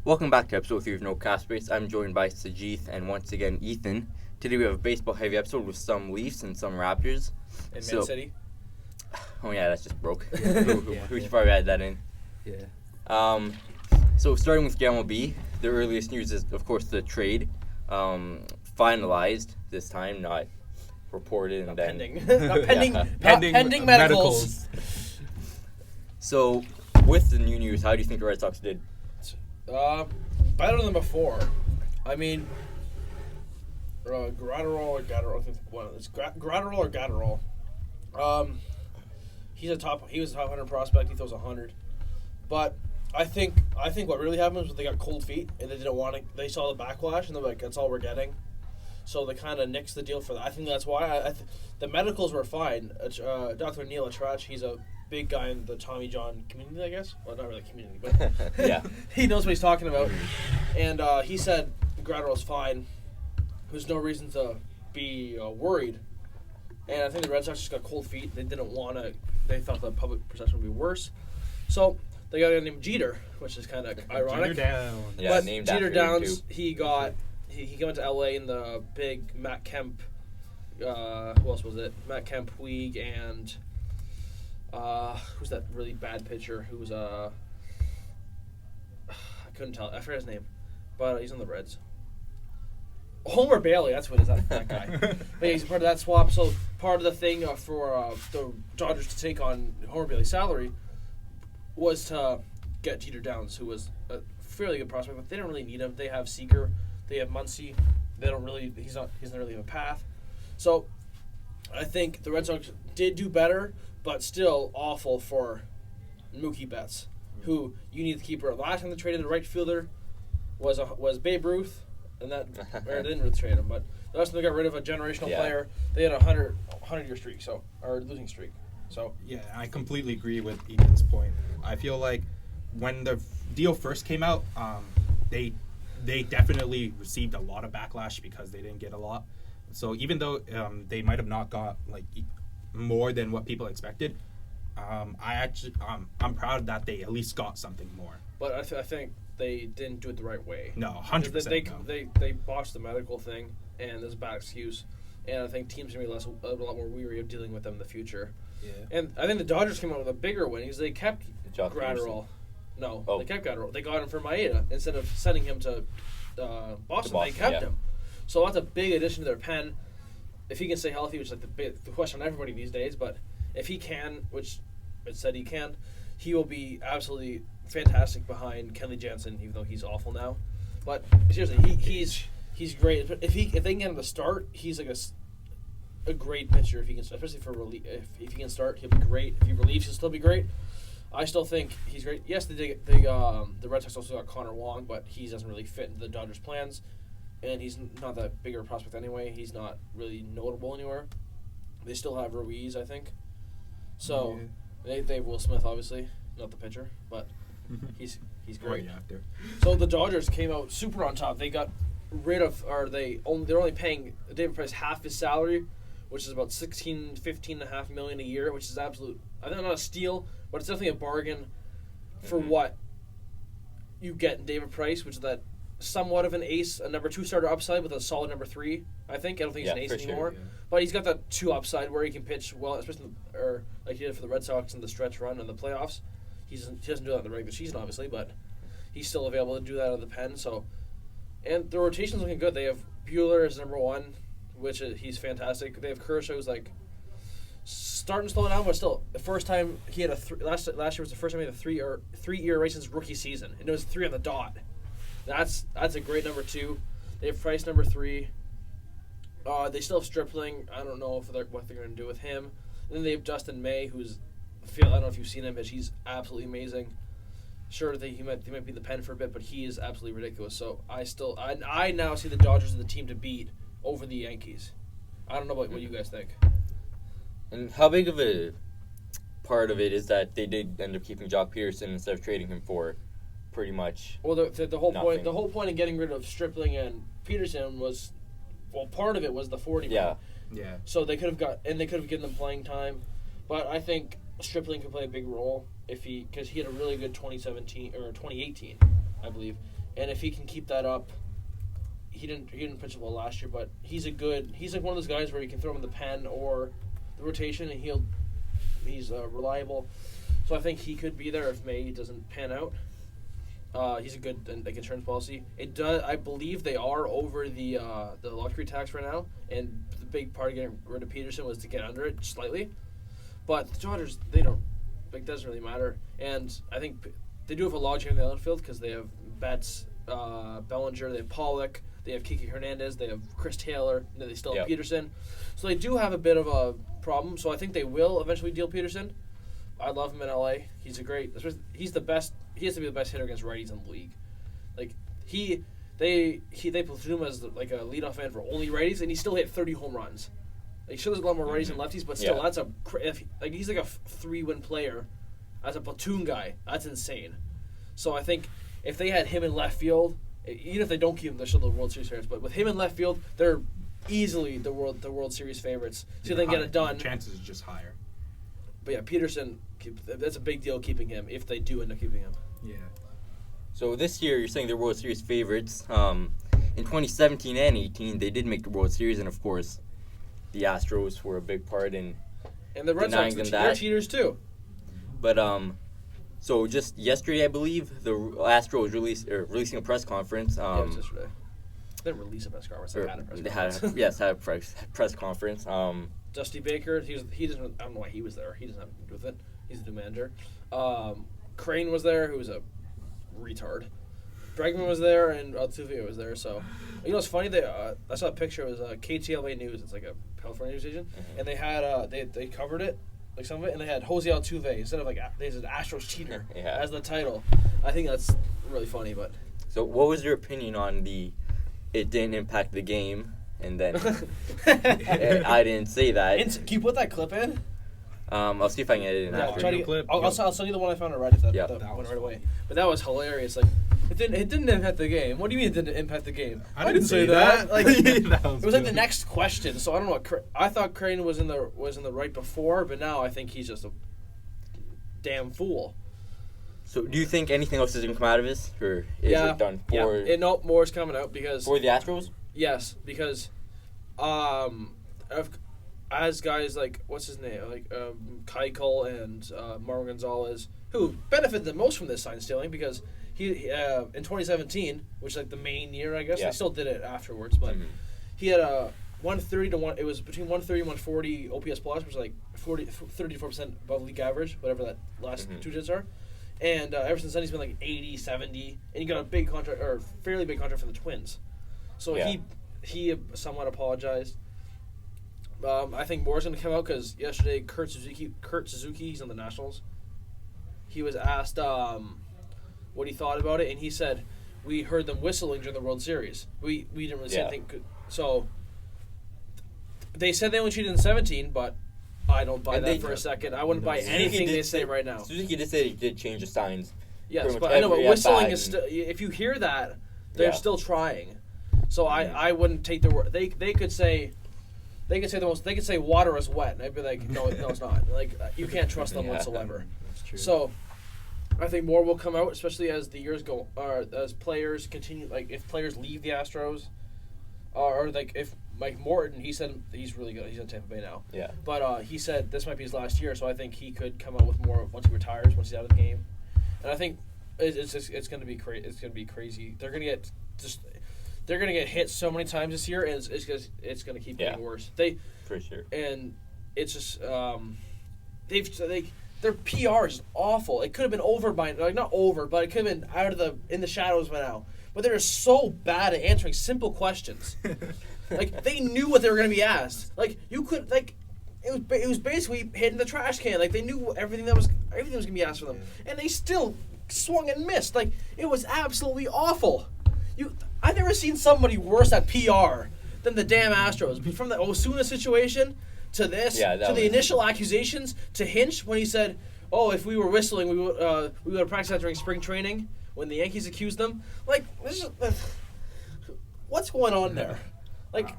Welcome back to episode 3 of No Cap Space. I'm joined by Sajith and once again Ethan. Today we have a baseball heavy episode with some Leafs and some Raptors. In Man City? Oh yeah, that's just broke. Yeah. We should probably add that in. Yeah. So starting with Gamma B, the earliest news is of course the trade. Finalized this time, not reported and then Pending medicals. So with the new news, how do you think the Red Sox did? Better than before. I mean, Gratterall or Gatterall. I think one of it's Gratterall or Gatterall. He was a top 100 prospect. He throws 100. But I think what really happened was they got cold feet and they didn't want to. They saw the backlash and they're like, "That's all we're getting." So they kind of nixed the deal for that. I think that's why. The medicals were fine. Dr. Neil Atrach, he's a big guy in the Tommy John community, I guess. Well, not really community, but Yeah. he knows what he's talking about. And he said Gratterall's fine. There's no reason to be worried. And I think the Red Sox just got cold feet. They didn't want to. They thought the public perception would be worse. So they got a guy named Jeter, which is kind of ironic. Jeter down. Yeah, But named Jeter after him, Downs, too. he went to LA in the big Matt Kemp. Who else was it? Matt Kemp, Puig, and who's that really bad pitcher? Who's I couldn't tell. I forget his name, but he's on the Reds. Homer Bailey, that's what it is. That guy. But yeah, he's part of that swap. So part of the thing for the Dodgers to take on Homer Bailey's salary was to get Jeter Downs, who was a fairly good prospect, but they don't really need him. They have Seager, they have Muncy. They don't really. He doesn't really have a path. So I think the Red Sox did do better, but still awful for Mookie Betts, who you need to keep. Last time they traded the right fielder was Babe Ruth, and that or they didn't really trade him, but the last time they got rid of a generational player, they had a 100-year streak, or losing streak. So Yeah, I completely agree with Ethan's point. I feel like when the deal first came out, they definitely received a lot of backlash because they didn't get a lot. So even though they might have not got more than what people expected, I'm proud that they at least got something more. But I think they didn't do it the right way. No, 100%. They botched the medical thing, and there's a bad excuse. And I think teams are going to be a lot more weary of dealing with them in the future. Yeah. And I think the Dodgers came out with a bigger win because they kept Jock Gratterall. No, Oh. they kept Gratterall. They got him for Maeda instead of sending him to Boston. They kept him. So that's a big addition to their pen. If he can stay healthy, which is the question on everybody these days, but if he can, which it said he can, he will be absolutely fantastic behind Kenley Jansen, even though he's awful now. But seriously, he's great. If they can get him to start, he's like a great pitcher. If he can, especially for relief, if he can start, he'll be great. If he relieves, he'll still be great. I still think he's great. Yes, the Red Sox also got Connor Wong, but he doesn't really fit into the Dodgers' plans, and he's not that bigger prospect anyway. He's not really notable anywhere. They still have Ruiz, I think. So they have Will Smith, obviously, not the pitcher, but he's great. Great actor. So the Dodgers came out super on top. They got rid of, they're only paying David Price half his salary, which is about $15.5 million a year, which is absolute. I think not a steal, but it's definitely a bargain for what you get in David Price, which is that somewhat of an ace, a number 2 starter upside with a solid number 3. I think I don't think he's an ace anymore, but he's got that 2 upside where he can pitch well, especially like he did for the Red Sox in the stretch run in the playoffs. He doesn't do that in the regular season, obviously, but he's still available to do that out of the pen. So, and the rotation's looking good. They have Buehler as number 1, which he's fantastic. They have Kershaw, who's like starting to slow down, but still, the first time he had last year was the first time he had a 3 ERA since rookie season, and it was 3 on the dot. That's a great number 2. They have Price number 3. They still have Stripling. I don't know what they're going to do with him. And then they have Dustin May, I don't know if you've seen him, but he's absolutely amazing. Sure, he might be the pen for a bit, but he is absolutely ridiculous. So I now see the Dodgers as the team to beat over the Yankees. I don't know what you guys think. And how big of a part of it is that they did end up keeping Jock Peterson instead of trading him for pretty much Well, the whole nothing. point of getting rid of Stripling and Peterson was, part of it was the 40 man. Yeah. So they could have given them playing time, but I think Stripling could play a big role because he had a really good 2017 or 2018, I believe. and if he can keep that up, he didn't pitch well last year, but he's like one of those guys where you can throw him in the pen or the rotation, and he's reliable. So I think he could be there if May doesn't pan out. He's a good insurance policy. It does. I believe they are over the luxury tax right now, and the big part of getting rid of Peterson was to get under it slightly. But the Dodgers, they don't. Like, doesn't really matter. And I think they do have a lodge here in the outfield because they have Betts, Bellinger, they have Pollock, they have Kiki Hernandez, they have Chris Taylor, and then they still have Peterson. So they do have a bit of a problem. So I think they will eventually deal Peterson. I love him in LA. He's the best. He has to be the best hitter against righties in the league. Like they platoon him as like a leadoff man for only righties, and he still hit 30 home runs. Like, sure, there's a lot more righties and lefties, but still, that's he's like a 3-win player as a platoon guy. That's insane. So I think if they had him in left field, even if they don't keep him, they're still the World Series favorites. But with him in left field, they're easily the World Series favorites. So they can get it done. The chances is just higher. But yeah, Peterson, that's a big deal keeping him if they do end up keeping him. Yeah. So this year, you're saying they're World Series favorites. In 2017 and 18, they did make the World Series, and of course, the Astros were a big part in and the Red Sox, they're cheaters too. But so just yesterday, I believe, the Astros releasing a press conference. Yeah, it was yesterday. They didn't release a press conference. They had a press conference. Had a press conference. Dusty Baker, he doesn't. I don't know why he was there. He doesn't have to do with it. He's the new manager. Crane was there, who was a retard. Bregman was there, and Altuve was there. So, you know what's funny? I saw a picture. It was KTLA News. It's like a California news station, and they had they covered it, like some of it, and they had Jose Altuve instead of they said Astros cheater as the title. I think that's really funny. But so, what was your opinion on it didn't impact the game, and then I didn't say that. Can you put that clip in? I'll see if I can edit it in after. I'll send you the one I found on Reddit that went right away. But that was hilarious. Like, it didn't impact the game. What do you mean it didn't impact the game? I didn't say that. Like, it was like the next question. So I don't know what I thought Crane was in the right before, but now I think he's just a damn fool. So do you think anything else is going to come out of this, or is it done for? Yeah. No, more is coming out because for the Astros. Yes, because as guys like what's his name, like Keuchel and Marwin Gonzalez, who benefited the most from this sign stealing because he in 2017, which is like the main year, I guess they still did it afterwards, but he had a 130 to 1. It was between 130 and 140 OPS plus, which is like 34% above league average, whatever that last two digits are. And ever since then, he's been like 80, 70, and he got a big contract or fairly big contract from the Twins. So he somewhat apologized. I think more is going to come out because yesterday Kurt Suzuki, he's on the Nationals. He was asked what he thought about it, and he said, "We heard them whistling during the World Series. We didn't really say anything." So they said they only cheated in 17, but I don't buy that for a second. I wouldn't buy anything they say right now. Suzuki did say he did change the signs. Yes, but I know, but whistling is still. If you hear that, they're still trying. So I wouldn't take their word. They could say. They could say water is wet, and I'd be like, no, it's not. Like, you can't trust them whatsoever. That's true. So, I think more will come out, especially as the years go, or as players continue. Like, if players leave the Astros, or like if Mike Morton, he said he's really good. He's in Tampa Bay now. Yeah. But he said this might be his last year, so I think he could come out with more once he retires, once he's out of the game. And I think it's going to be crazy. It's going to be crazy. They're going to get hit so many times this year, and it's going to keep getting worse. For sure. And it's just their PR is awful. It could have been over by not over, but it could have been in the shadows by now. But they're so bad at answering simple questions. Like they knew what they were going to be asked. Like you could it was basically hitting the trash can. Like they knew everything was going to be asked for them, and they still swung and missed. Like it was absolutely awful. I've never seen somebody worse at PR than the damn Astros. From the Osuna situation to this, to the initial accusations, to Hinch when he said, "Oh, if we were whistling, we would have practiced that during spring training." When the Yankees accused them, like, what's going on there? Like,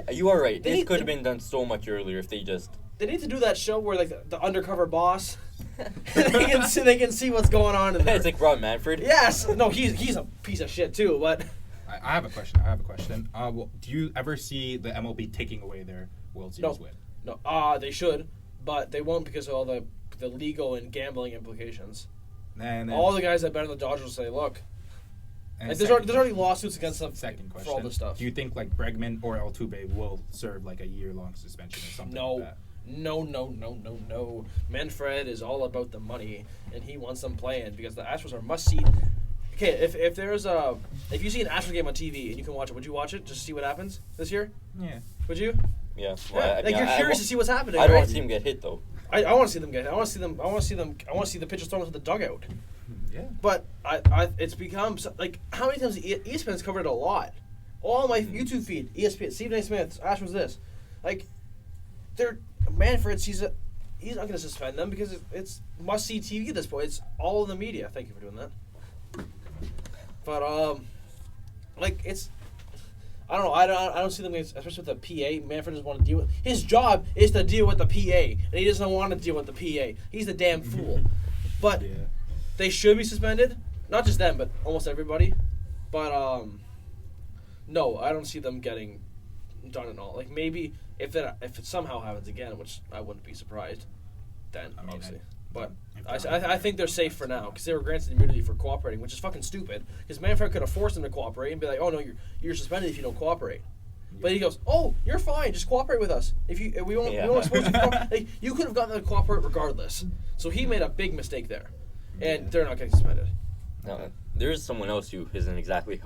you are right. This could have been done so much earlier if they just They need to do that show where like the undercover boss. they can see what's going on in there. It's like Rob Manfred. Yes. No, he's a piece of shit too. But I have a question. Well, do you ever see the MLB taking away their World Series win? No. They should, but they won't because of all the legal and gambling implications. And all the guys that bet on the Dodgers say, look. Like, there's already lawsuits against them for all this stuff. Do you think like Bregman or Altuve will serve like a year-long suspension or something like that? No. Manfred is all about the money, and he wants them playing because the Astros are must-see. Okay, if you see an Astros game on TV and you can watch it, would you watch it just to see what happens this year? Yeah. Would you? Yeah. Well, you're curious to see what's happening. I don't right? want to see him get hit though. I want to see them get. I want to see the pitchers thrown into the dugout. Yeah. But it's become like how many times ESPN's covered it a lot. All my YouTube feed, ESPN, Stephen A. Smith, Astros this, like they're Manfred. He's not going to suspend them because it's must see TV at this point. It's all in the media. Thank you for doing that. But like it's. I don't know. I don't see them, especially with the PA. Manfred doesn't want to deal with. His job is to deal with the PA, and he doesn't want to deal with the PA. He's the damn fool. But they should be suspended. Not just them, but almost everybody. But no, I don't see them getting done at all. Like maybe if it somehow happens again, which I wouldn't be surprised. Then obviously. But I think they're safe for now because they were granted immunity for cooperating, which is fucking stupid. Because Manfred could have forced them to cooperate and be like, "Oh no, you're suspended if you don't cooperate." But he goes, "Oh, you're fine. Just cooperate with us. We won't expose you." Like, you could have gotten them to cooperate regardless. So he made a big mistake there, and they're not getting suspended. No, there is someone else who isn't exactly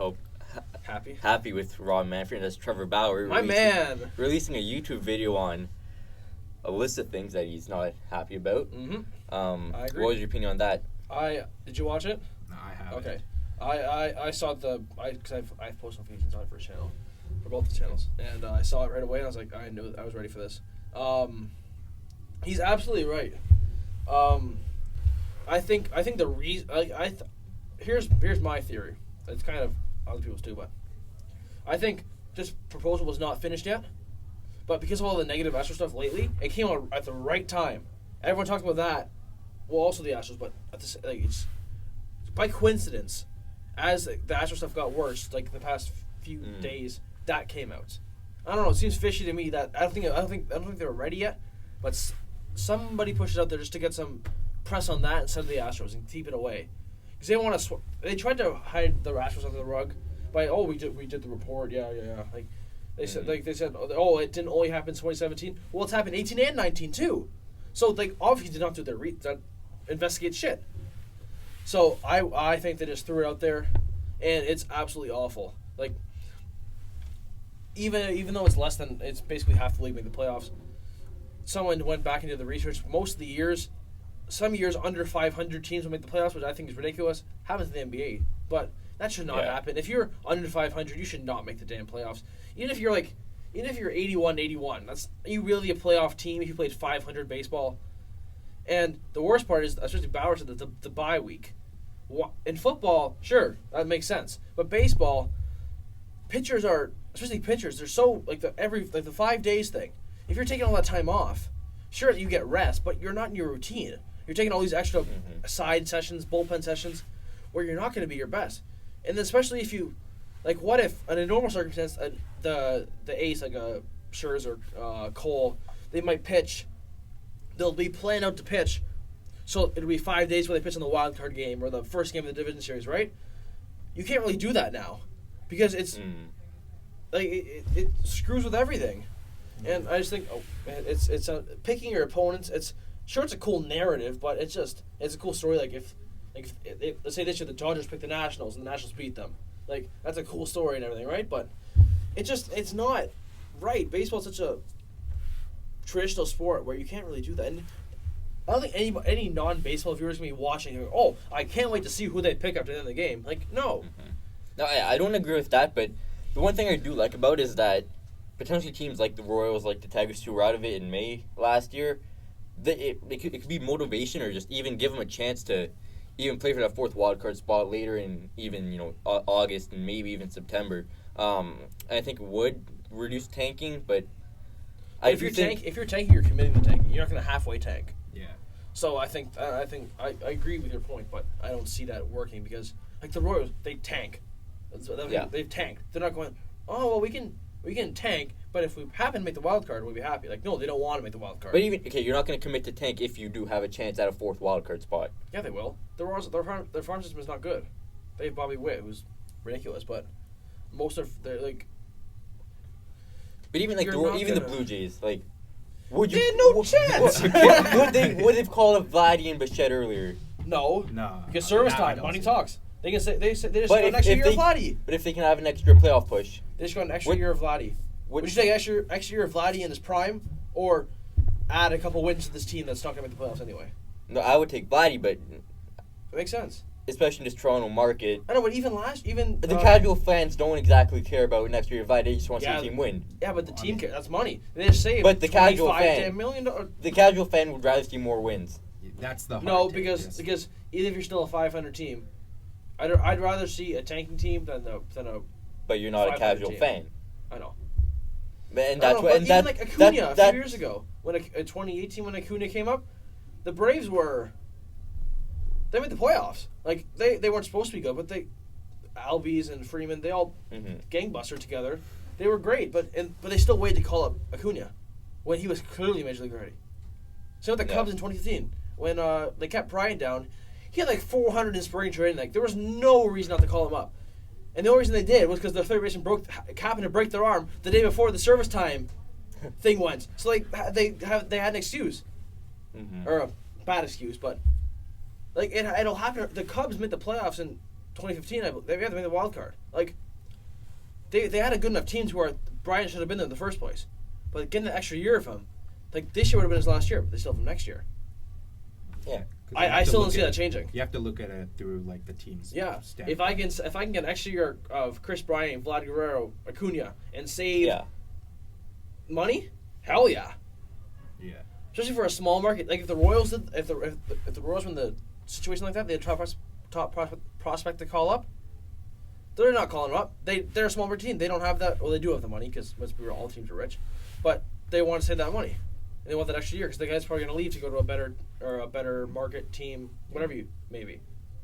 happy with Rob Manfred, and that's Trevor Bauer. My man releasing a YouTube video on a list of things that he's not happy about. Mm-hmm. I agree. What was your opinion on that? Did you watch it? No, I haven't. Okay. I saw because I've posted notifications on it for his channel, for both the channels, and I saw it right away, and I was like, I knew I was ready for this. He's absolutely right. I think the reason here's my theory. It's kind of other people's too, but I think this proposal was not finished yet. But because of all the negative Astros stuff lately, it came out at the right time. Everyone talks about that. Well, also the Astros, but it's by coincidence, as the Astros stuff got worse, like the past few days, that came out. I don't know. It seems fishy to me that I don't think they were ready yet. But somebody pushed it out there just to get some press on that instead of the Astros and keep it away, because they want to. They tried to hide the Astros under the rug by we did the report. Yeah. Like. They said, it didn't only happen in 2017. Well, it's happened 18 and 19 too. So, obviously did not do their investigate shit. So, I think they just threw it out there, and it's absolutely awful. Like, even though it's basically half the league make the playoffs. Someone went back into the research. Most of the years, some years under 500 teams will make the playoffs, which I think is ridiculous. Happens in the NBA, but that should not happen. If you're under 500, you should not make the damn playoffs. Even if you're 81-81, that's you really a playoff team if you played 500 baseball. And the worst part is, especially Bauer said, the bye week. In football, sure, that makes sense. But baseball, pitchers, they're so the 5 days thing. If you're taking all that time off, sure you get rest, but you're not in your routine. You're taking all these extra side sessions, bullpen sessions, where you're not going to be your best. And then especially if you, what if in a normal circumstance, the ace Scherzer, Cole, they might pitch. They'll be planning out to pitch, so it'll be 5 days where they pitch in the wild card game or the first game of the division series, right? You can't really do that now, because it's it screws with everything. And I just think it's picking your opponents. It's a cool narrative, but it's a cool story. If let's say this year the Dodgers picked the Nationals and the Nationals beat them, that's a cool story and everything, right? But it's not right. Baseball's such a traditional sport where you can't really do that. And I don't think any non-baseball viewers can be watching and go, "Oh, I can't wait to see who they pick up at the end of the game." No. No, I don't agree with that. But the one thing I do like about it is that potentially teams like the Royals, like the Tigers, who were out of it in May last year, it could be motivation or just even give them a chance to even play for that fourth wild card spot later in even August and maybe even September. I think it would reduce tanking, but I if do you're think if you're tanking, you're committing to tanking. You're not going to halfway tank. Yeah. So I agree with your point, but I don't see that working because like the Royals, they tank. They've tanked. They're not going, oh well, we can tank, but if we happen to make the wild card, we'll be happy. Like no, they don't want to make the wild card. But even you're not going to commit to tank if you do have a chance at a fourth wild card spot. Yeah, they will. The Royals, their farm system is not good. They have Bobby Witt, who's ridiculous, but most of they're like. But even like the Blue Jays, like, would you? They had no chance. Would they've called up Vladdy and Bichette earlier? No, No. because service That I time, don't money see. talks. They can say they just But go an extra year of Vladdy. But if they can have an extra playoff push, They just go an extra year of Vladdy. Would you take extra year of Vladdy in his prime, or add a couple wins to this team that's not going to make the playoffs anyway? no, I would take Vladdy, but It makes sense. especially in this Toronto market, I know, but even the casual fans don't exactly care about an extra year of Vladdy. They just want to see Yeah. the team win. Yeah, but the team cares. That's money. They just save. But the casual $25 fan- million. The casual fan would rather see more wins. That's the hard No, take, because yes. because even if you're still a 500 team, I'd rather see a tanking team than a. But you're not a 500 casual team. fan, I know. and I that's know, what. but And even that, like Acuna that, a that, few years ago, when 2018 when Acuna came up, the Braves were. They made the playoffs. Like they weren't supposed to be good, but Albies and Freeman, they all Mhm. gangbuster together. They were great, but they still waited to call up Acuna when he was clearly major league ready. Same with the Yeah. Cubs in 2015 when they kept Bryant down. He had like 400 in spring training. Like there was no reason not to call him up, and the only reason they did was because the third baseman happened to break their arm the day before the service time thing went. So like they had an excuse Mhm. or a bad excuse, but like it'll happen. The Cubs made the playoffs in 2015. They had to make the wild card. Like they had a good enough team to where Bryant should have been there in the first place. But getting an extra year of him, like this year would have been his last year, but they still have him next year. Yeah. 'Cause you I have to still don't look see at- that changing. You have to look at it through like the team's Yeah, standpoint. if I can get an extra year of Chris Bryant, Vlad Guerrero, Acuna, and save Yeah. money, hell yeah. Yeah. Especially for a small market, like if the Royals did, if the Royals were in the situation like that, they had top prospect to call up. They're not calling him up. They're a small market team. They don't have that. Well, they do have the money because let's be real, all teams are rich, but they want to save that money. And they want that extra year because the guy's probably going to leave to go to a better market team, whatever you maybe.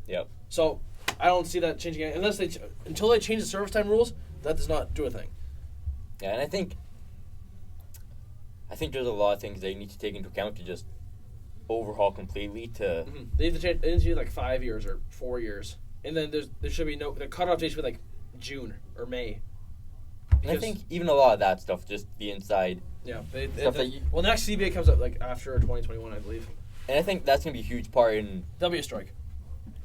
Yep. So I don't see that changing unless until they change the service time rules. That does not do a thing. Yeah, and I think there's a lot of things they need to take into account to just overhaul completely to. They need to change. They need to do like 5 years or 4 years, and then there should be the cutoff date should be like June or May. And I think even a lot of that stuff, just the inside. Yeah, Stuff that you- well, next CBA comes up like after 2021, I believe. And I think that's gonna be a huge part in. There'll be a strike.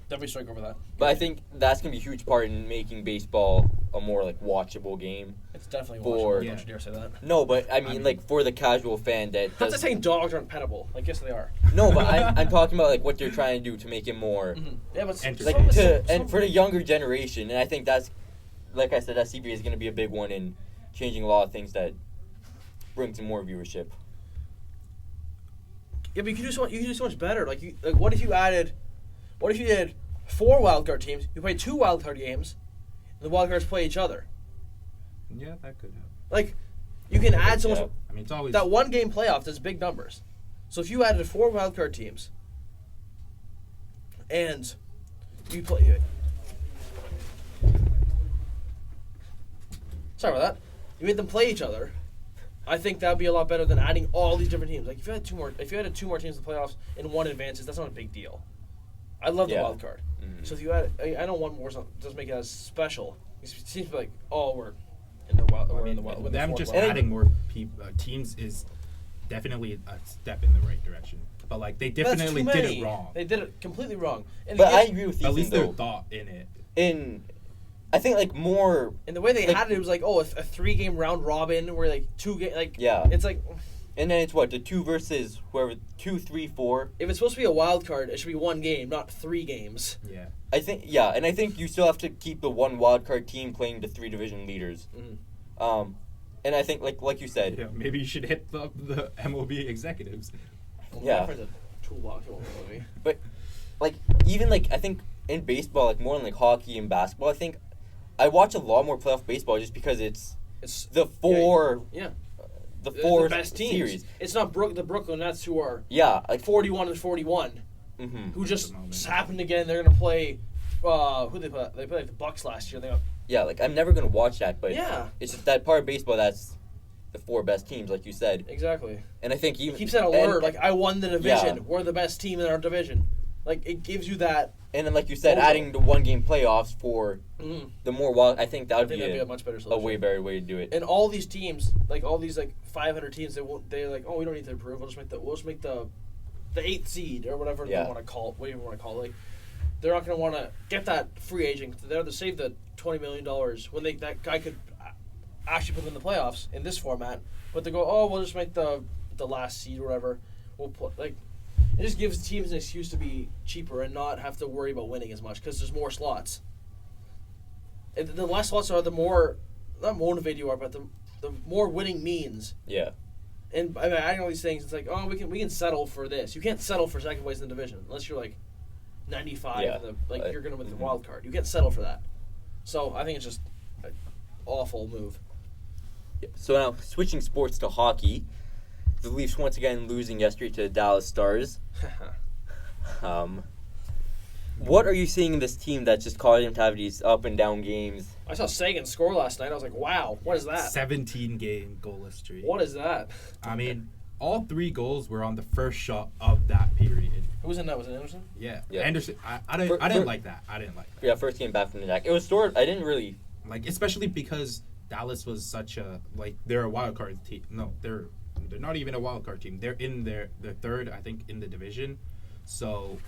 There'll be a strike over that. But I think that's gonna be a huge part in making baseball a more like watchable game. It's definitely for- watchable. Don't you dare say that. No, but I mean, mean- like for the casual fan that That's does. saying dogs aren't pettable. Like yes, they are. No, but I'm talking about like what they're trying to do to make it more Yeah, but Entertaining. like some- to some- and for the younger generation. And I think that's, like I said, that CBA is gonna be a big one in changing a lot of things that brings in more viewership. Yeah, but you can do so much better. Like what if you did 4 wildcard teams? You play 2 wildcard games, and the wildcards play each other. Yeah, that could happen. Like you can add so Yeah. much. I mean, it's always That one game playoff does big numbers. So if you added 4 wildcard teams, and you play. Sorry about that. You made them play each other. I think that'd be a lot better than adding all these different teams. Like if you had 2 more teams in the playoffs and 1 advances, that's not a big deal. I love the Yeah. wild card. Mhm. So if you add, I know one more doesn't make it as special. It seems like we're in the wild. I We're mean, in the wild. them just wild. adding more teams is definitely a step in the right direction. But like they definitely did it wrong. They did it completely wrong. And But it I gets- agree with At Ethan least their though. thought in it. I think like more. And the way they like- had it was like, a 3-game round robin where like 2 game like Yeah. It's like And then it's what, the 2 versus whoever, 2, 3, 4. if it's supposed to be a wild card, it should be 1 game, not 3 games. Yeah. I think and I think you still have to keep the 1 wild card team playing the 3 division leaders. Mhm. And I think like you said, Yeah, maybe you should hit the MLB executives. Well, Yeah. my friend's a toolbox. It won't bother me. but like even like I think in baseball, like more than like hockey and basketball, I think I watch a lot more playoff baseball just because it's It's the 4 yeah. the They're four the best teams. series. It's not the Brooklyn Nets who are Yeah, like 41-41, mhm. who just At the moment. happened again. They're gonna play. Who they play? They played like the Bucks last year. They got, Yeah, like I'm never gonna watch that, but yeah, it's just that part of baseball that's the four best teams, like you said. exactly. And I think even Keeps that and- alert. Like I won the division. Yeah. We're the best team in our division. Like it gives you that. And then, like you said, Mojo. adding the one-game playoffs for Mm, the more wild, I think that I would think be that'd be a a much better a solution. way better way to do it. And all these teams, like all these like 500 teams, they're like, oh, we don't need to improve. We'll just make the 8th seed or whatever Yeah. they want to call it. Whatever you want to call it. Like, they're not going to want to get that free agent. They're going to save the $20 million when that guy could actually put them in the playoffs in this format. But they go, oh, we'll just make the last seed or whatever. We'll put like. It just gives teams an excuse to be cheaper and not have to worry about winning as much because there's more slots. And the less slots are, the more not motivated you are, but the more winning means. Yeah, And by adding all these things, it's like, oh, we can settle for this. You can't settle for second place in the division unless you're like 95. Yeah. You're gonna win the Mhm. wild card. You can't settle for that. So I think it's just an awful move. So now switching sports to hockey, the Leafs once again losing yesterday to the Dallas Stars. What are you seeing in this team that's just causing them to have these up and down games? I saw Sagan score last night. I was like, wow, what is that? 17-game goalless streak. What is that? I mean, all 3 goals were on the first shot of that period. Who was in that? Was it Anderson? Yeah, Yeah. Anderson. I didn't like that. I didn't like that. Yeah, first game back from the deck. It was sort. I didn't really. Like, especially because Dallas was such a they're a wild card team. No, they're not even a wild card team. They're in their third, I think, in the division. So,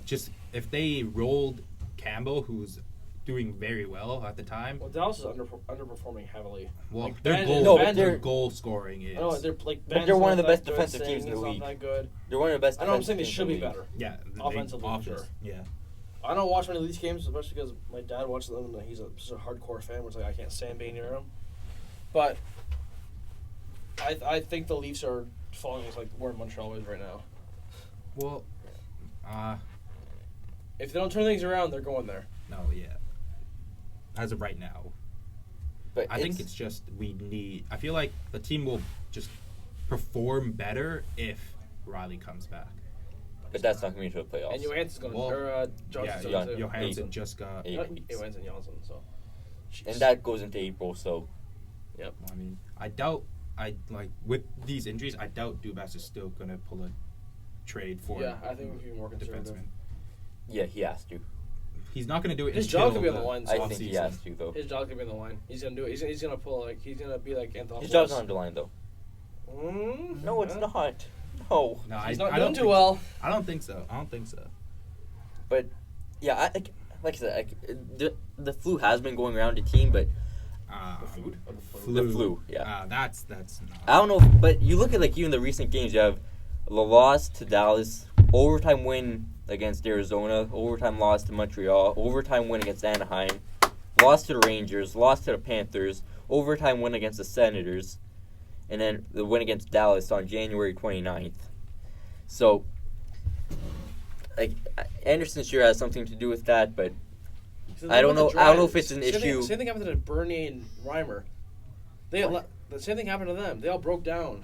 just if they rolled Campbell, who's doing very well at the time, Well, Dallas is underperforming heavily. well, like, their Van- goal No, but their they're- goal scoring is I know they're like. But they're Ben's one of not the best that good, defensive teams in the Sagan's league. Not that good. They're one of the best. I know I'm defensive saying they teams should in the be league. better. yeah, Offensively, for sure. Yeah. I don't watch many of these games, especially because my dad watches them and he's just a hardcore fan, which like I can't stand being near him. But I think the Leafs are falling like where Montreal is right now. Well, If they don't turn things around, they're going there. no, yeah. As of right now, But I think it's just we need. I feel like the team will just perform better if Riley comes back. But that's not going to be to the playoffs. And Johansson's going Well, or Johnson's Yeah, going too. Johansson just got. Eight Not weeks. Johansson, Johnson. So. And that goes into April, so I mean, I doubt. With these injuries, I doubt Dubas is still gonna pull a trade for. Yeah, I think we could be more conservative. defenseman. yeah, he has to. He's not gonna do it. His until job could be on the line this I offseason. think he has to, though. His job could be on the line. He's gonna do it. He's gonna pull like he's gonna be like Anthony. His job's not on the line, though. Mm, No, it's yeah. not. No. No, He's I not don't doing too think- well. I don't think so. I don't think so. But, yeah, like I said, the flu has been going around the team, but The food? Or the flu? The flu, yeah. That's not. I don't know. But you look at, like, even the recent games, you have the loss to Dallas, overtime win against Arizona, overtime loss to Montreal, overtime win against Anaheim, loss to the Rangers, loss to the Panthers, overtime win against the Senators, and then the win against Dallas on January 29th. So, like, Anderson sure has something to do with that, but So I don't with the know. I don't know Giants, if it's an same issue. Same thing happened to Bernie and Reimer. The same thing happened to them. They all broke down.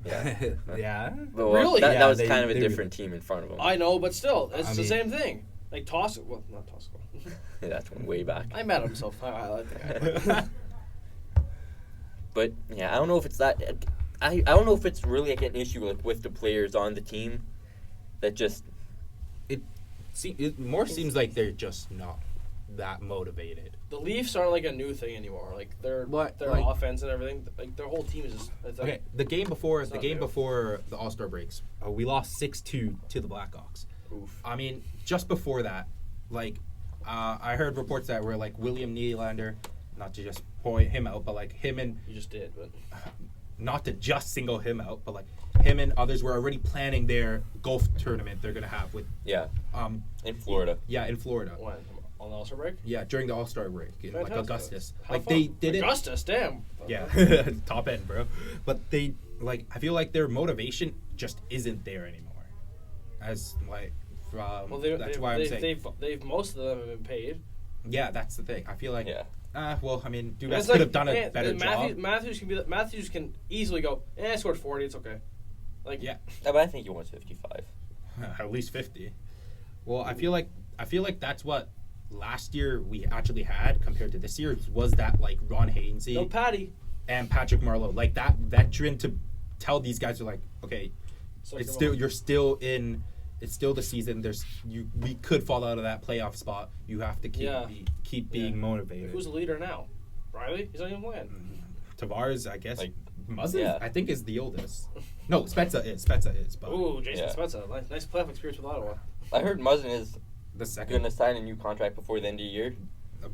Yeah. Yeah. Well, Really? That Yeah, was they- kind of a they different team in front of them. I know, but still, it's I the mean- same thing. Like Tosco, well, not Tosco. That's one way back. I met him, so I like the guy. But yeah, I don't know if it's that. I don't know if it's really like an issue like with the players on the team that just It more seems like they're just not that motivated. The Leafs aren't like a new thing anymore. Like their offense and everything. Like their whole team is just. It's like, Okay, the game before It's the not game new. before the All-Star breaks, we lost 6-2 to the Blackhawks. Oof. I mean, just before that, I heard reports that were like William Nylander, not to just point him out, but like him and You just did, but not to just single him out, but like him and others were already planning their golf tournament they're gonna have with in Florida. in Florida. when on the All-Star break. Yeah, during the All-Star break in like Fantastic. Augustus. How Like fun. they didn't. Augustus, damn. Yeah, top end, bro. But they I feel like their motivation just isn't there anymore. As Well, that's why I'm saying. they've most of them have been paid. Yeah, that's the thing. I feel like. Yeah. Well, I mean, And it's Dubas could have done a better job. Matthews can easily go. I scored 40. It's okay. Like Yeah. But I think he wants 55. At least 50. Well, I feel like that's what last year we actually had compared to this year was that like Ron Hainsey no Patty. and Patrick Marleau, like that veteran to tell these guys are like, okay, it's still it's still the season. We could fall out of that playoff spot. You have to keep being motivated. Who's the leader now? Riley? He's not even playing. Tavares, I guess. Like, Muzzin, I think, is the oldest. No, Spezza is. But Ooh, Jason Spezza. Nice playoff experience with Ottawa. I heard Muzzin is the second. going to sign a new contract before the end of the year.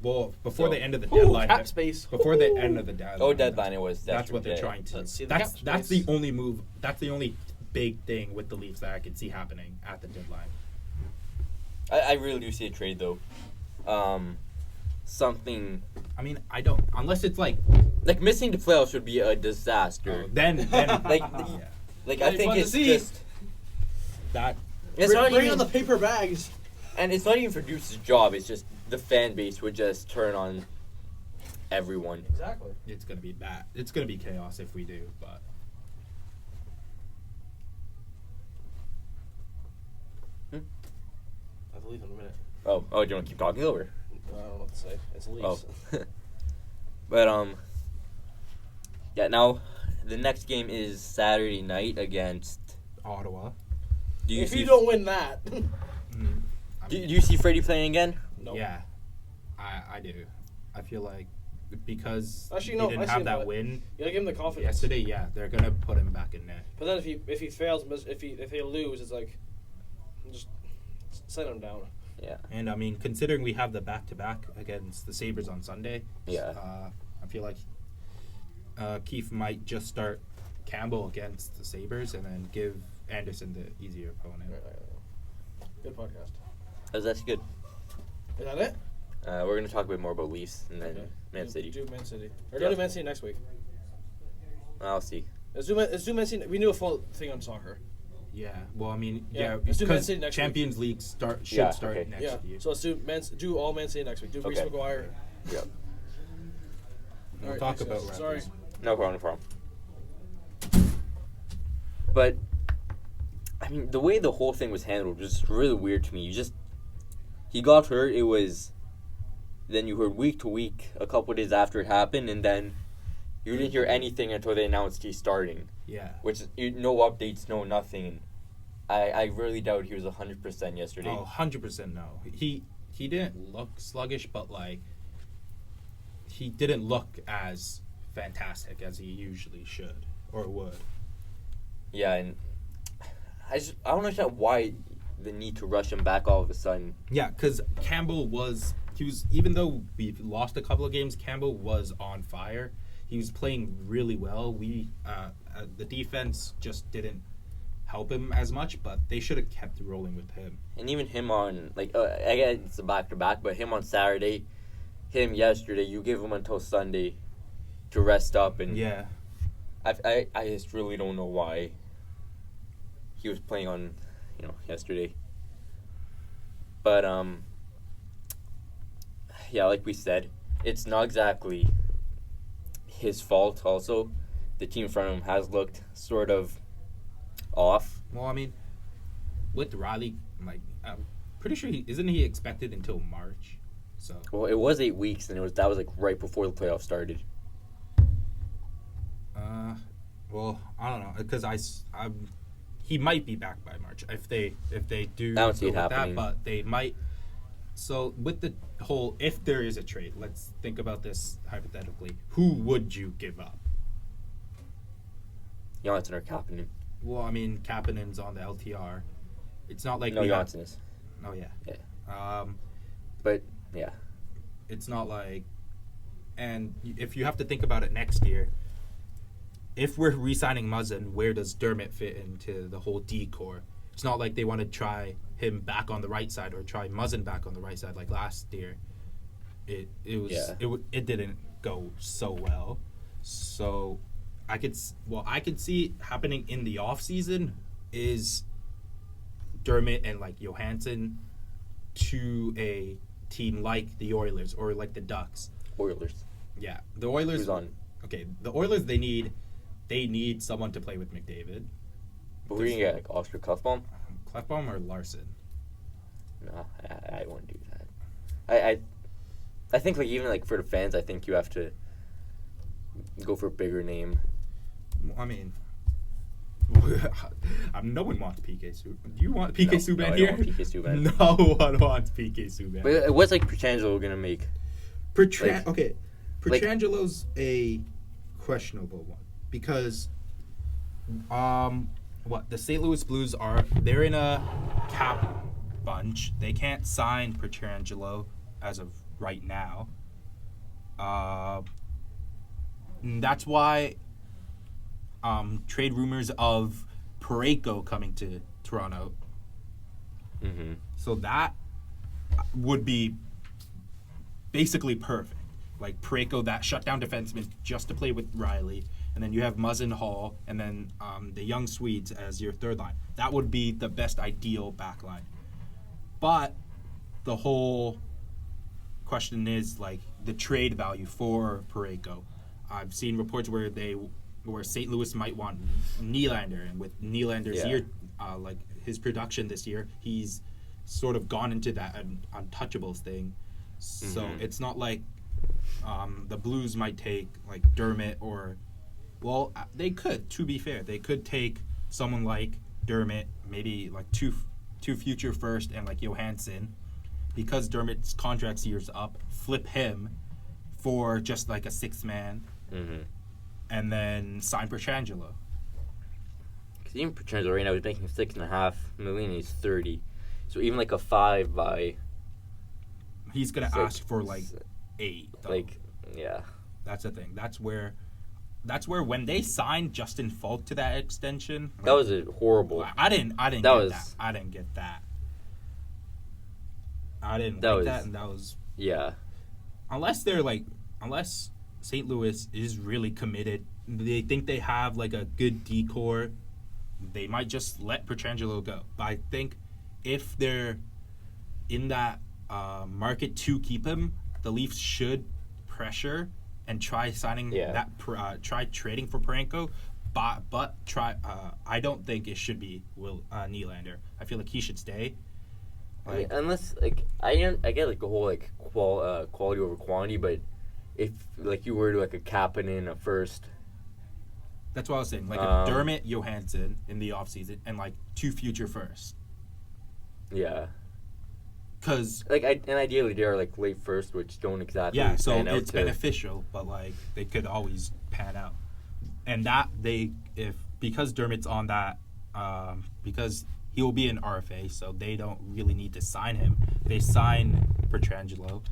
Well, before the end of the deadline. Cap space. Before the end of the deadline. Oh, deadline it was. That's what they're trying to. Let's see the That's cap the space. only move. That's the only big thing with the Leafs that I can see happening at the deadline. I really do see a trade though. Something I mean, I don't unless it's like missing the playoffs would be a disaster. then Like, yeah. Like That'd I be think fun to it's see. just that it's not Bring even on the paper bags. and it's not even for Deuce's job. It's just the fan base would just turn on everyone. Exactly. it's gonna be bad. It's gonna be chaos if we do, but I have to leave in a minute. Oh, do you want to keep talking over? I don't know what to say. It's Leafs. Oh. But yeah. Now, the next game is Saturday night against. Ottawa. Do you If see? you don't win that, Do you see Freddie playing again? no. Yeah, I do. I feel like because Actually, he no, didn't I see have that that. win You gotta give him the confidence. yesterday, yeah, they're gonna put him back in net. But then if he fails, if they lose, it's like just send him down. Yeah. And I mean, considering we have the back-to-back against the Sabres on Sunday, Yeah. I feel like Keefe might just start Campbell against the Sabres and then give Anderson the easier opponent. Good podcast. That's good. Is that it? We're gonna talk a bit more about Leafs and then Okay. Man City. Do Man City. Or Yeah. do Man City next week. I'll see. Let's do Man City. We do a full thing on soccer. Yeah, well, I mean, Yeah, yeah, let's do Man because City next Champions League should Yeah, start okay. next Yeah. year. So let's do all Man City next week. Do Reece Okay. McGuire. Yeah. We'll Alright, talk thanks, about guys. Raptors. Sorry. No problem. No problem. But I mean, the way the whole thing was handled was just really weird to me. He got hurt. It was. Then you heard week to week, a couple of days after it happened, and then you didn't hear anything until they announced he's starting. Yeah. Which no updates, no nothing. I really doubt he was 100% yesterday. Oh, 100% no. He didn't look sluggish, but like he didn't look as fantastic as he usually should or would. Yeah, and I don't understand why the need to rush him back all of a sudden. Yeah, because Campbell was even though we lost a couple of games, Campbell was on fire. He was playing really well. The defense just didn't help him as much, but they should have kept rolling with him. And even him on, I guess it's a back-to-back, but him on Saturday, him yesterday, you give him until Sunday to rest up. And Yeah. I just really don't know why he was playing on, yesterday. But, yeah, like we said, it's not exactly his fault also. The team in front of him has looked sort of off. Well, I mean, with Riley, I'm pretty sure isn't he expected until March? So. Well, it was 8 weeks, and that was right before the playoffs started. Well, I don't know because he might be back by March if they do. I don't see go it with happening. that, but they might. So with the whole, if there is a trade, let's think about this hypothetically. Who would you give up? Janssen or Kapanen. Well, I mean, Kapanen's on the LTR. It's not like No, we have- Janssen is. Oh yeah. Yeah. But, yeah. It's not like, and if you have to think about it next year, if we're re-signing Muzzin, where does Dermott fit into the whole decor? It's not like they want to try him back on the right side or try Muzzin back on the right side like last year. It didn't go so well. So I could see happening in the off season is Dermott and like Johansson to a team like the Oilers or like the Ducks. Oilers. Yeah, the Oilers. Who's on? Okay, the Oilers. They need someone to play with McDavid. But we're gonna get like Oscar Klefbom. Klefbom or Larson. No, I won't do that. I think like even like for the fans, I think you have to go for a bigger name. I mean, no one wants PK Subban. Do you want PK Subban I here? don't want PK Subban. No one wants PK Subban. But what's like Pietrangelo gonna make? Okay, Pietrangelo's a questionable one because, the St. Louis Blues they're in a cap bunch. They can't sign Pietrangelo as of right now. That's why trade rumors of Parayko coming to Toronto. Mm-hmm. So that would be basically perfect. Like Parayko, that shutdown defenseman, just to play with Riley. And then you have Muzzin Hall, and then the young Swedes as your third line. That would be the best ideal back line. But the whole question is like the trade value for Parayko. I've seen reports where St. Louis might want Nylander, and with Nylander's year, like his production this year, he's sort of gone into that untouchables thing. So it's not like the Blues might take like Dermott or, well, they could. To be fair, they could take someone like Dermott, maybe like two future first and like Johansson, because Dermott's contract's year's up. Flip him for just like a sixth man. Mm-hmm. And then sign Pietrangelo. Because even Pietrangelo right now is making $6.5 million. He's 30, so even like a 5 by. He's gonna ask for like 8. Though. Like, yeah. That's the thing. That's where when they signed Justin Falk to that extension. That was a horrible. I didn't get that. I didn't get that. I didn't like that, and that was. Yeah. Unless St. Louis is really committed, they think they have like a good decor, they might just let Pietrangelo go. But I think if they're in that market to keep him, the Leafs should pressure and try signing try trading for Parayko, but try. I don't think it should be Nylander. I feel like he should stay. Like, unless like I get like the whole like quality over quantity, but if like you were to like a Kapanen, a first. That's what I was saying. Like a Dermott, Johansson in the offseason, and like 2 future firsts. Yeah. Because ideally they are like late first, which don't exactly. Yeah, so pan out it's beneficial, but like they could always pan out, and that because Dermott's on that, because he will be an RFA, so they don't really need to sign him. They sign Pietrangelo,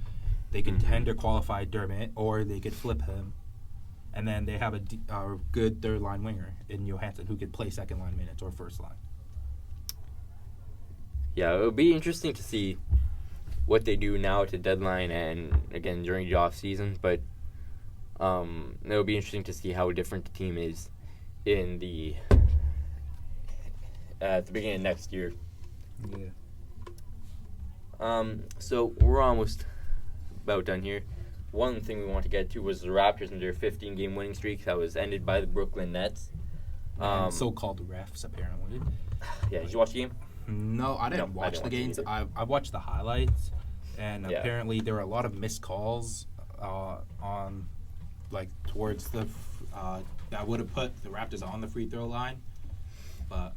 they could tender qualify Dermott, or they could flip him, and then they have a good third line winger in Johansson who could play second line minutes or first line. Yeah, it would be interesting to see what they do now at the deadline and again during the off season, but it'll be interesting to see how different the team is in the at the beginning of next year. Yeah. So we're almost about done here. One thing we want to get to was the Raptors and their 15-game winning streak that was ended by the Brooklyn Nets. And so-called refs, apparently. Yeah, did you watch the game? No, I didn't watch the games. I watched the highlights, and apparently there were a lot of missed calls on, like, towards the that would have put the Raptors on the free throw line, but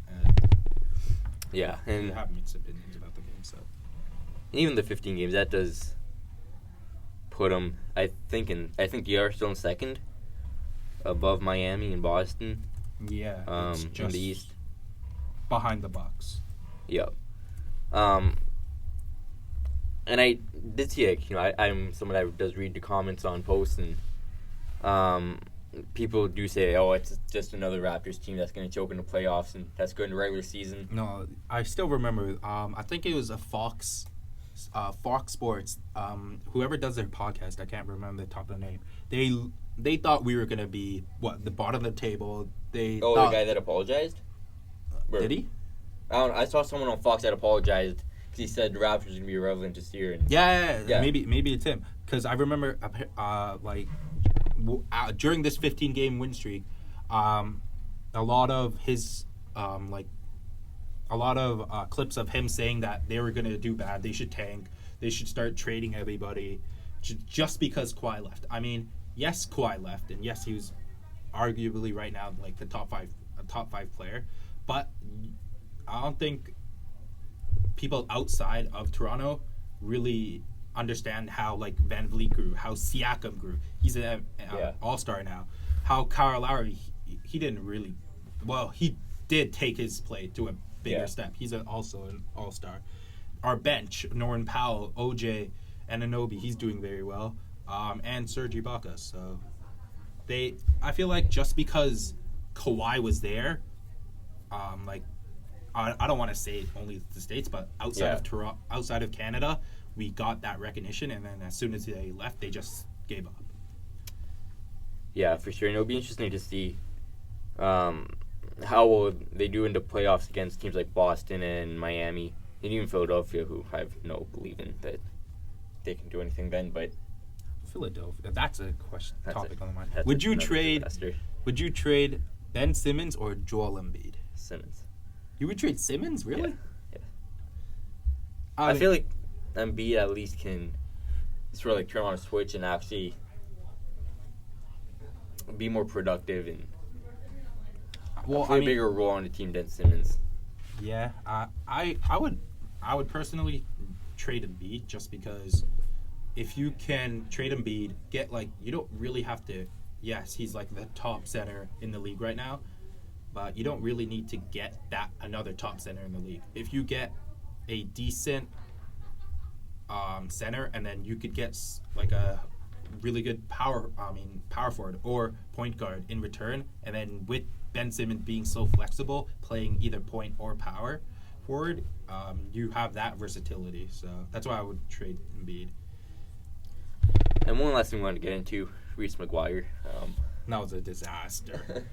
yeah, and I have mixed opinions about the game. So even the 15 games, that does put them. I think they are still in second, above Miami and Boston. Yeah, it's in the East, behind the Bucks. Yep. And I did see, like, I'm someone that does read the comments on posts, and people do say, oh, it's just another Raptors team that's going to choke in the playoffs, and that's good in the regular season. No, I still remember, I think it was a Fox Sports, whoever does their podcast, I can't remember the top of the name, they thought we were going to be, the bottom of the table. The guy that apologized? Did he? I saw someone on Fox that apologized He said the Raptors are going to be irrelevant this year. And Yeah. Maybe it's him. Because I remember, during this 15-game win streak, a lot of his, clips of him saying that they were going to do bad, they should tank, they should start trading everybody, just because Kawhi left. I mean, yes, Kawhi left, and yes, he was arguably right now like the top five player, but I don't think people outside of Toronto really understand how like Van Vliet grew, how Siakam grew. He's an all-star now. How Kyle Lowry, he didn't really, well, he did take his play to a bigger step. He's also an all-star. Our bench, Norman Powell, OJ, and Anunoby, he's doing very well, and Serge Ibaka. So I feel like just because Kawhi was there, I don't want to say only the States, but outside of Toronto, outside of Canada, we got that recognition, and then as soon as they left, they just gave up. Yeah, for sure. And it'll be interesting to see how will they do in the playoffs against teams like Boston and Miami, and even Philadelphia, who I have no belief in that they can do anything then. But Philadelphia, that's a topic on the mind. Would you trade Ben Simmons or Joel Embiid? Simmons. You would trade Simmons, really? Yeah. I feel like Embiid at least can sort of like turn on a switch and actually be more productive and play a bigger role on the team than Simmons. Yeah, I would personally trade Embiid just because if you can trade Embiid, you don't really have to. Yes, he's like the top center in the league right now, but you don't really need to get another top center in the league. If you get a decent center, and then you could get like a really good power forward or point guard in return, and then with Ben Simmons being so flexible, playing either point or power forward, you have that versatility. So that's why I would trade Embiid. And one last thing we wanted to get into, Reese McGuire. That was a disaster.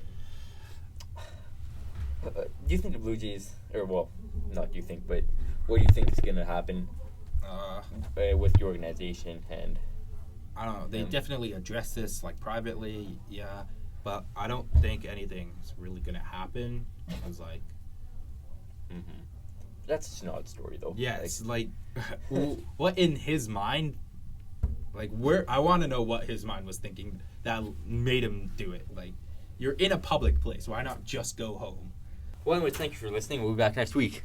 Do you think the Blue Jays, not do you think, but what do you think is going to happen with the organization? And I don't know. They definitely address this privately, yeah, but I don't think anything's really going to happen. I was like, that's just an odd story, though. Yeah, it's what in his mind? I want to know what his mind was thinking that made him do it. You're in a public place. Why not just go home? Well, anyways, thank you for listening. We'll be back next week.